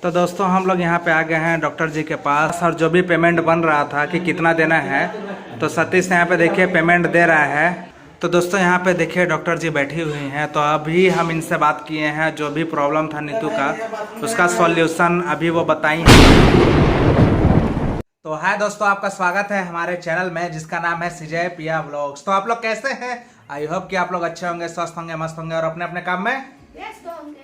तो दोस्तों हम लोग यहाँ पे आ गए हैं डॉक्टर जी के पास, और जो भी पेमेंट बन रहा था कि कितना देना है, तो सतीश यहाँ पे देखिए पेमेंट दे रहा है। तो दोस्तों यहाँ पे देखिए डॉक्टर जी बैठी हुई हैं, तो अभी हम इनसे बात किए हैं, जो भी प्रॉब्लम था नीतू का उसका सॉल्यूशन अभी वो बताई हैं। तो हाय दोस्तों, आपका स्वागत है हमारे चैनल में जिसका नाम है सिजय पिया व्लॉग्स। तो आप लोग कैसे हैं? आई होप कि आप लोग अच्छे होंगे, स्वस्थ होंगे, मस्त होंगे और अपने अपने काम में व्यस्त होंगे।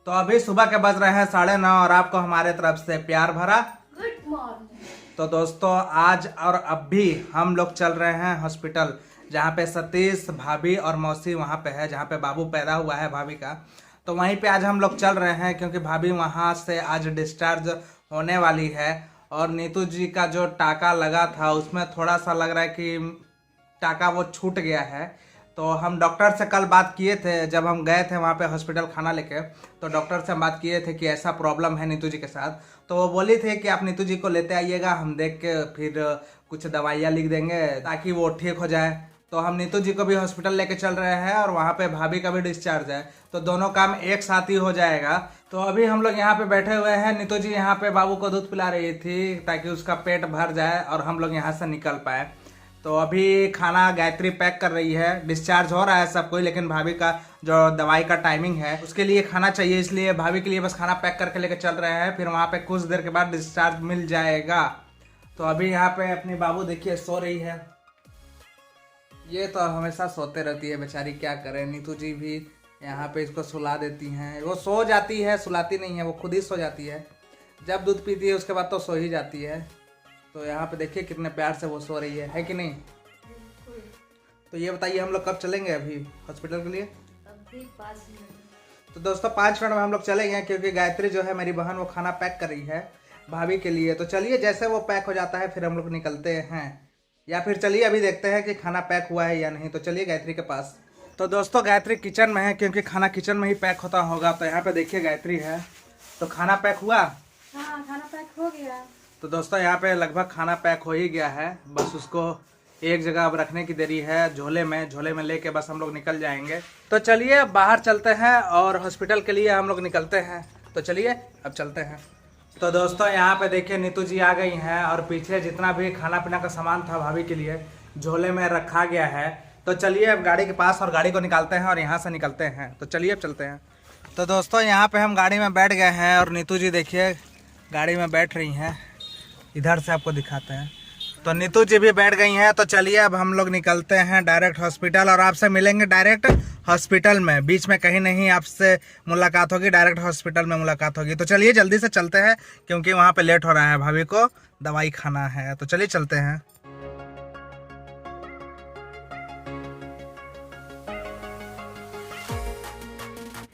तो अभी सुबह के बज रहे हैं 9:30 और आपको हमारे तरफ से प्यार भरा गुड मॉर्निंग। तो दोस्तों आज और अब भी हम लोग चल रहे हैं हॉस्पिटल, जहाँ पे सतीश, भाभी और मौसी वहाँ पे है, जहाँ पे बाबू पैदा हुआ है भाभी का। तो वहीं पे आज हम लोग चल रहे हैं क्योंकि भाभी वहाँ से आज डिस्चार्ज होने वाली है। और नीतू जी का जो टाका लगा था उसमें थोड़ा सा लग रहा है कि टाका वो छूट गया है। तो हम डॉक्टर से कल बात किए थे, जब हम गए थे वहाँ पे हॉस्पिटल खाना लेके, तो डॉक्टर से हम बात किए थे कि ऐसा प्रॉब्लम है नीतू जी के साथ। तो वो बोली थी कि आप नीतू जी को लेते आइएगा, हम देख के फिर कुछ दवाइयाँ लिख देंगे ताकि वो ठीक हो जाए। तो हम नीतू जी को भी हॉस्पिटल लेके चल रहे हैं और वहाँ पे भाभी का भी डिस्चार्ज है, तो दोनों काम एक साथ ही हो जाएगा। तो अभी हम लोग यहाँ पे बैठे हुए हैं, नीतू जी यहाँ पे बाबू को दूध पिला रही थी ताकि उसका पेट भर जाए और हम लोग यहाँ से निकल पाए। तो अभी खाना गायत्री पैक कर रही है, डिस्चार्ज हो रहा है सब कोई, लेकिन भाभी का जो दवाई का टाइमिंग है उसके लिए खाना चाहिए, इसलिए भाभी के लिए बस खाना पैक करके लेके चल रहे हैं। फिर वहाँ पे कुछ देर के बाद डिस्चार्ज मिल जाएगा। तो अभी यहाँ पे अपनी बाबू देखिए सो रही है, ये तो हमेशा सोते रहती है बेचारी, क्या करें। नीतू जी भी यहाँ पे इसको सुला देती हैं, वो सो जाती है, सुलाती नहीं है, वो खुद ही सो जाती है। जब दूध पीती है उसके बाद तो सो ही जाती है। तो यहाँ पे देखिए कितने प्यार से वो सो रही है कि नहीं? तो ये बताइए हम लोग कब चलेंगे अभी हॉस्पिटल के लिए? अभी 5 मिनट। तो दोस्तों 5 मिनट में हम लोग चलेंगे, क्योंकि गायत्री जो है मेरी बहन वो खाना पैक कर रही है भाभी के लिए। तो चलिए जैसे वो पैक हो जाता है फिर हम लोग निकलते हैं, या फिर चलिए अभी देखते हैं कि खाना पैक हुआ है या नहीं। तो चलिए गायत्री के पास। तो दोस्तों गायत्री किचन में है, क्योंकि खाना किचन में ही पैक होता होगा। तो यहाँ पे देखिए गायत्री है। तो खाना पैक हुआ? हाँ, खाना पैक हो गया। तो दोस्तों यहाँ पे लगभग खाना पैक हो ही गया है, बस उसको एक जगह अब रखने की देरी है, झोले में लेके बस हम लोग निकल जाएंगे। तो चलिए अब बाहर चलते हैं और हॉस्पिटल के लिए हम लोग निकलते हैं। तो चलिए अब चलते हैं। तो दोस्तों यहाँ पे देखिए नीतू जी आ गई हैं, और पीछे जितना भी खाना पीना का सामान था भाभी के लिए झोले में रखा गया है। तो चलिए अब गाड़ी के पास और गाड़ी को निकालते हैं और यहाँ से निकलते हैं। तो चलिए अब चलते हैं। तो दोस्तों यहाँ पे हम गाड़ी में बैठ गए हैं और नीतू जी देखिए गाड़ी में बैठ रही हैं, इधर से आपको दिखाते हैं। तो नीतू जी भी बैठ गई हैं। तो चलिए अब हम लोग निकलते हैं डायरेक्ट हॉस्पिटल, और आपसे मिलेंगे डायरेक्ट हॉस्पिटल में, बीच में कहीं नहीं आपसे मुलाकात होगी, डायरेक्ट हॉस्पिटल में मुलाकात होगी। तो चलिए जल्दी से चलते हैं, क्योंकि वहाँ पे लेट हो रहा है, भाभी को दवाई खाना है। तो चलिए चलते हैं।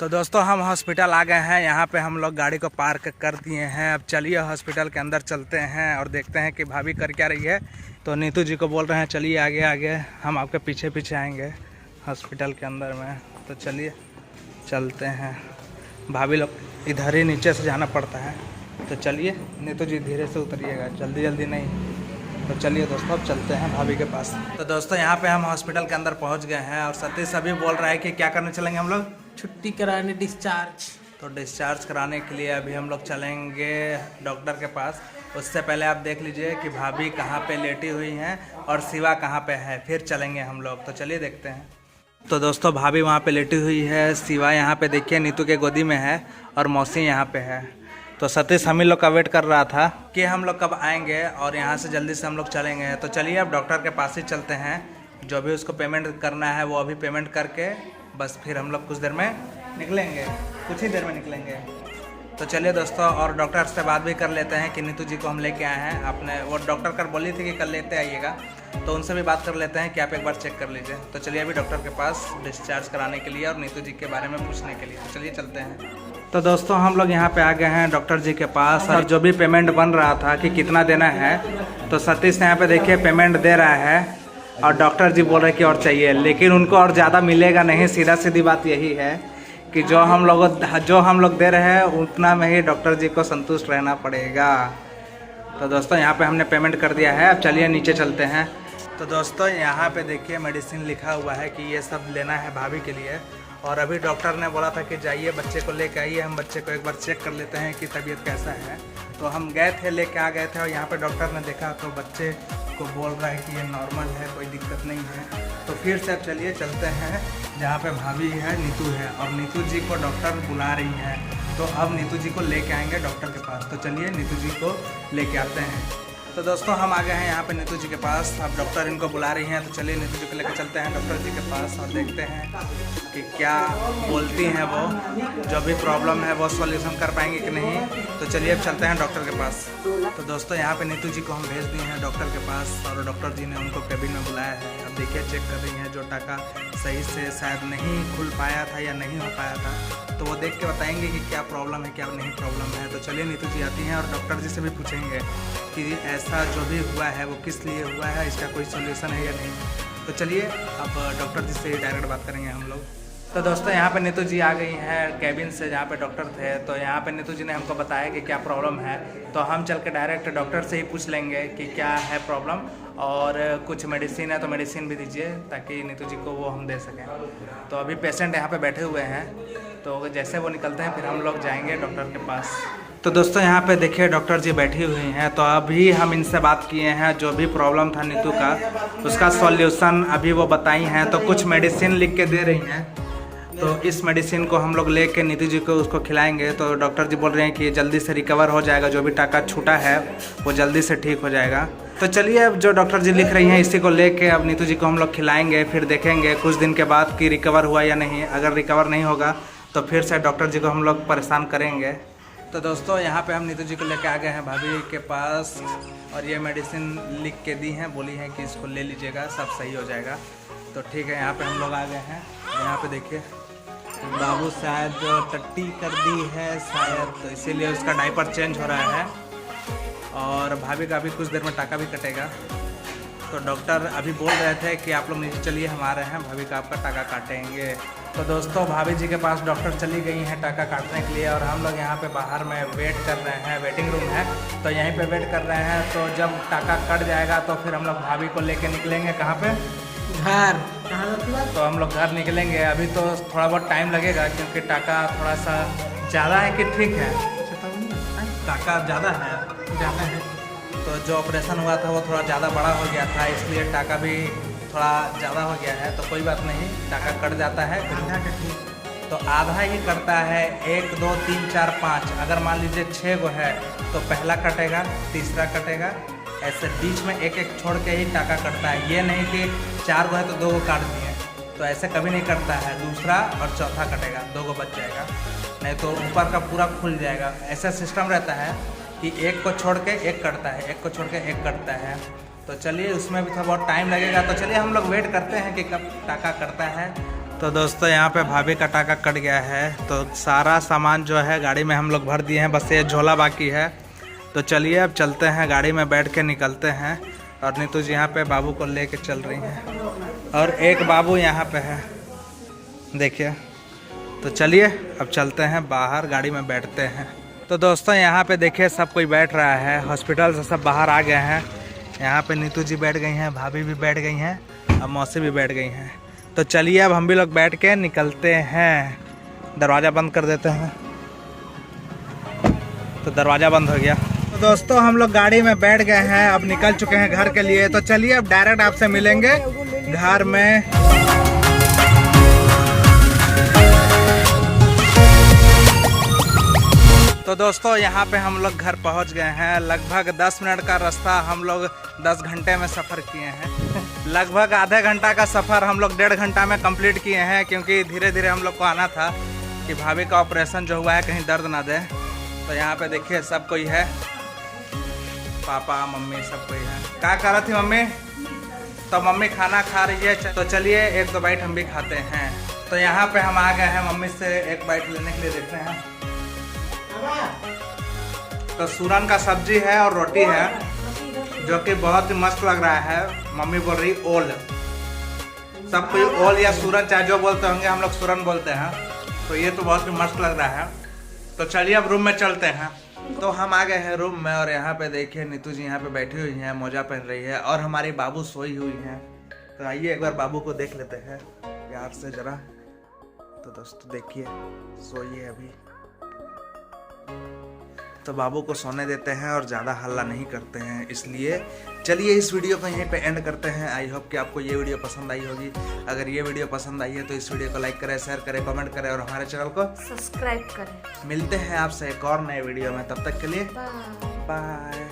तो दोस्तों हम हॉस्पिटल आ गए हैं, यहाँ पे हम लोग गाड़ी को पार्क कर दिए हैं। अब चलिए हॉस्पिटल के अंदर चलते हैं और देखते हैं कि भाभी कर क्या रही है। तो नीतू जी को बोल रहे हैं चलिए आगे आगे, हम आपके पीछे पीछे आएंगे हॉस्पिटल के अंदर में। तो चलिए चलते हैं, भाभी लोग इधर ही नीचे से जाना पड़ता है। तो चलिए नीतू जी धीरे से उतरिएगा, जल्दी जल्दी नहीं। तो चलिए दोस्तों अब चलते हैं भाभी के पास। तो दोस्तों यहाँ पे हम हॉस्पिटल के अंदर पहुँच गए हैं, और सतीश अभी बोल रहा है कि क्या करने चलेंगे हम लोग? छुट्टी कराने, डिस्चार्ज। तो डिस्चार्ज कराने के लिए अभी हम लोग चलेंगे डॉक्टर के पास। उससे पहले आप देख लीजिए कि भाभी कहाँ पे लेटी हुई हैं और शिवा कहाँ पे है, फिर चलेंगे हम लोग। तो चलिए देखते हैं। तो दोस्तों भाभी वहाँ पे लेटी हुई है, शिवा यहाँ पे देखिए नीतू के गोदी में है, और मौसी यहाँ पे है। तो सतीश हम ही लोग का वेट कर रहा था कि हम लोग कब आएंगे और यहाँ से जल्दी से हम लोग चलेंगे। तो चलिए अब डॉक्टर के पास ही चलते हैं, जो भी उसको पेमेंट करना है वो अभी पेमेंट करके बस फिर हम लोग कुछ देर में निकलेंगे, कुछ ही देर में निकलेंगे। तो चलिए दोस्तों और डॉक्टर से बात भी कर लेते हैं कि नीतू जी को हम लेके आए हैं। आपने वो डॉक्टर कर बोली थी कि कल लेते आइएगा, तो उनसे भी बात कर लेते हैं कि आप एक बार चेक कर लीजिए। तो चलिए अभी डॉक्टर के पास डिस्चार्ज कराने के लिए और नीतू जी के बारे में पूछने के लिए। तो चलिए चलते हैं। तो दोस्तों हम लोग यहाँ पे आ गए हैं डॉक्टर जी के पास, और जो भी पेमेंट बन रहा था कि कितना देना है, तो सतीश यहाँ पे देखिए पेमेंट दे रहा है, और डॉक्टर जी बोल रहे कि और चाहिए, लेकिन उनको और ज़्यादा मिलेगा नहीं। सीधा सीधी बात यही है कि जो हम लोग दे रहे हैं उतना में ही डॉक्टर जी को संतुष्ट रहना पड़ेगा। तो दोस्तों यहाँ पे हमने पेमेंट कर दिया है, अब चलिए नीचे चलते हैं। तो दोस्तों यहाँ पे देखिए मेडिसिन लिखा हुआ है कि ये सब लेना है भाभी के लिए, और अभी डॉक्टर ने बोला था कि जाइए बच्चे को लेके आइए, हम बच्चे को एक बार चेक कर लेते हैं कि तबीयत कैसा है। तो हम गए थे, लेके आ गए थे और यहाँ पे डॉक्टर ने देखा तो बच्चे को बोल रहा है कि ये नॉर्मल है, कोई दिक्कत नहीं है। तो फिर से अब चलिए चलते हैं जहाँ पे भाभी है, नीतू है, और नीतू जी को डॉक्टर बुला रही है। तो अब नीतू जी को लेके आएंगे डॉक्टर के पास। तो चलिए नीतू जी को लेके आते हैं। तो दोस्तों हम आ गए हैं यहाँ पे नीतू जी के पास। अब डॉक्टर इनको बुला रही हैं, तो चलिए नीतू जी को लेकर चलते हैं डॉक्टर जी के पास और देखते हैं कि क्या बोलती हैं वो, जो भी प्रॉब्लम है वो सॉल्यूशन कर पाएंगे कि नहीं। तो चलिए अब चलते हैं डॉक्टर के पास। तो दोस्तों यहाँ पे नीतू जी को हम भेज दिए हैं डॉक्टर के पास और डॉक्टर जी ने उनको केबिन में बुलाया है। अब देखिए चेक कर रही हैं, जो टाका सही से शायद नहीं खुल पाया था या नहीं हो पाया था, तो वो देख के बताएंगे कि क्या प्रॉब्लम है क्या नहीं प्रॉब्लम है। तो चलिए नीतू जी आती हैं और डॉक्टर जी से भी पूछेंगे कि ऐसा जो भी हुआ है वो किस लिए हुआ है, इसका कोई सॉल्यूशन है या नहीं। तो चलिए अब डॉक्टर जी से डायरेक्ट बात करेंगे हम लोग। तो दोस्तों यहाँ पे नीतू जी आ गई हैं कैबिन से जहाँ पे डॉक्टर थे। तो यहाँ पे नीतू जी ने हमको बताया कि क्या प्रॉब्लम है। तो हम चल के डायरेक्ट डॉक्टर से ही पूछ लेंगे कि क्या है प्रॉब्लम, और कुछ मेडिसिन है तो मेडिसिन भी दीजिए ताकि नीतू जी को वो हम दे सकें। तो अभी पेशेंट यहाँ पे बैठे हुए हैं, तो जैसे वो निकलते हैं फिर हम लोग जाएंगे डॉक्टर के पास। तो दोस्तों यहाँ पे देखिए डॉक्टर जी बैठी हुई हैं। तो अभी हम इनसे बात किए हैं, जो भी प्रॉब्लम था नीतू का उसका सॉल्यूशन अभी वो बताई हैं। तो कुछ मेडिसिन लिख के दे रही हैं, तो इस मेडिसिन को हम लोग लेके नीतू जी को उसको खिलाएंगे। तो डॉक्टर जी बोल रहे हैं कि जल्दी से रिकवर हो जाएगा, जो भी टाका छूटा है वो जल्दी से ठीक हो जाएगा। तो चलिए अब जो डॉक्टर जी लिख रही हैं इसी को लेके अब नीतू जी को हम लोग खिलाएंगे, फिर देखेंगे कुछ दिन के बाद कि रिकवर हुआ या नहीं। अगर रिकवर नहीं होगा तो फिर से डॉक्टर जी को हम लोग परेशान करेंगे। तो दोस्तों यहाँ पे हम नीतू जी को लेके आ गए हैं भाभी के पास, और ये मेडिसिन लिख के दी हैं, बोली हैं कि इसको ले लीजिएगा, सब सही हो जाएगा। तो ठीक है, यहाँ पे हम लोग आ गए हैं। यहाँ पे देखिए बाबू शायद टट्टी कर दी है शायद, तो इसीलिए उसका डायपर चेंज हो रहा है, और भाभी का भी कुछ देर में टाका भी कटेगा। तो डॉक्टर अभी बोल रहे थे कि आप लोग नीचे चलिए, हम आ रहे हैं, भाभी का आपका टाका काटेंगे। तो दोस्तों भाभी जी के पास डॉक्टर चली गई हैं टाका काटने के लिए, और हम लोग यहाँ पे बाहर में वेट कर रहे हैं, वेटिंग रूम है तो यहीं पे वेट कर रहे हैं। तो जब टाका कट जाएगा तो फिर हम लोग भाभी को लेके निकलेंगे कहाँ पे, घर। तो हम लोग घर निकलेंगे। अभी तो थोड़ा बहुत टाइम लगेगा क्योंकि टाका थोड़ा सा ज़्यादा है कि ठीक है, टाका ज़्यादा है। तो जो ऑपरेशन हुआ था वो थोड़ा ज़्यादा बड़ा हो गया था, इसलिए टाका भी थोड़ा ज़्यादा हो गया है। तो कोई बात नहीं, टाका कट जाता है तो आधा ही कटता है। 1 2 3 4 5, अगर मान लीजिए 6 गो है तो पहला कटेगा, तीसरा कटेगा, ऐसे बीच में एक एक छोड़ के ही टाका कटता है। ये नहीं कि 4 गो है तो 2 गो काट दिए, तो ऐसे कभी नहीं कटता है। दूसरा और चौथा कटेगा, 2 गो बच जाएगा, नहीं तो ऊपर का पूरा खुल जाएगा। ऐसा सिस्टम रहता है कि एक को छोड़ के एक कटता है, एक को छोड़ के एक कटता है। तो चलिए उसमें भी थोड़ा बहुत टाइम लगेगा, तो चलिए हम लोग वेट करते हैं कि कब टाका कटता है। तो दोस्तों यहाँ पे भाभी का टाका कट गया है, तो सारा सामान जो है गाड़ी में हम लोग भर दिए हैं, बस ये झोला बाकी है। तो चलिए अब चलते हैं, गाड़ी में बैठ के निकलते हैं। और नीतू जी यहाँ पे बाबू को लेके चल रही हैं, और एक बाबू यहाँ पे है देखिए। तो चलिए अब चलते हैं बाहर, गाड़ी में बैठते हैं। तो दोस्तों यहाँ पे देखिए सब कोई बैठ रहा है, हॉस्पिटल से सब बाहर आ गए हैं। यहाँ पे नीतू जी बैठ गई हैं, भाभी भी बैठ गई हैं, अब मौसी भी बैठ गई हैं। तो चलिए अब हम भी लोग बैठ के निकलते हैं। दरवाज़ा बंद कर देते हैं। तो दरवाज़ा बंद हो गया। तो दोस्तों हम लोग गाड़ी में बैठ गए हैं, अब निकल चुके हैं घर के लिए। तो चलिए अब डायरेक्ट आपसे मिलेंगे घर में। तो दोस्तों यहाँ पे हम लोग घर पहुँच गए हैं। लगभग 10 मिनट का रास्ता हम लोग 10 घंटे में सफ़र किए हैं। लगभग आधे घंटा का सफ़र हम लोग 1.5 घंटा में कंप्लीट किए हैं, क्योंकि धीरे धीरे हम लोग को आना था कि भाभी का ऑपरेशन जो हुआ है कहीं दर्द ना दे। तो यहाँ पे देखिए सब कोई है, पापा मम्मी सब कोई है। क्या कर रही थी मम्मी? तो मम्मी खाना खा रही है, तो चलिए 1-2 बाइट हम भी खाते हैं। तो यहाँ पे हम आ गए हैं, मम्मी से 1 बाइट लेने के लिए देखते हैं। तो सूरन का सब्जी है और रोटी है, जो कि बहुत ही मस्त लग रहा है। मम्मी बोल रही ओल, सब कोई ओल या सूरन चाहे जो बोलते होंगे, हम लोग सूरन बोलते हैं। तो ये तो बहुत ही मस्त लग रहा है। तो चलिए अब रूम में चलते हैं। तो हम आ गए हैं रूम में, और यहाँ पे देखिए नीतू जी यहाँ पे बैठी हुई हैं, मोजा पहन रही है, और हमारी बाबू सोई हुई हैं। तो आइए एक बार बाबू को देख लेते हैं प्यार से जरा। तो दोस्तों देखिए सोइए अभी। तो बाबू को सोने देते हैं और ज़्यादा हल्ला नहीं करते हैं, इसलिए चलिए इस वीडियो को यहीं पे एंड करते हैं। आई होप कि आपको ये वीडियो पसंद आई होगी। अगर ये वीडियो पसंद आई है तो इस वीडियो को लाइक करें, शेयर करें, कमेंट करें और हमारे चैनल को सब्सक्राइब करें। मिलते हैं आपसे एक और नए वीडियो में, तब तक के लिए बाय। बाय।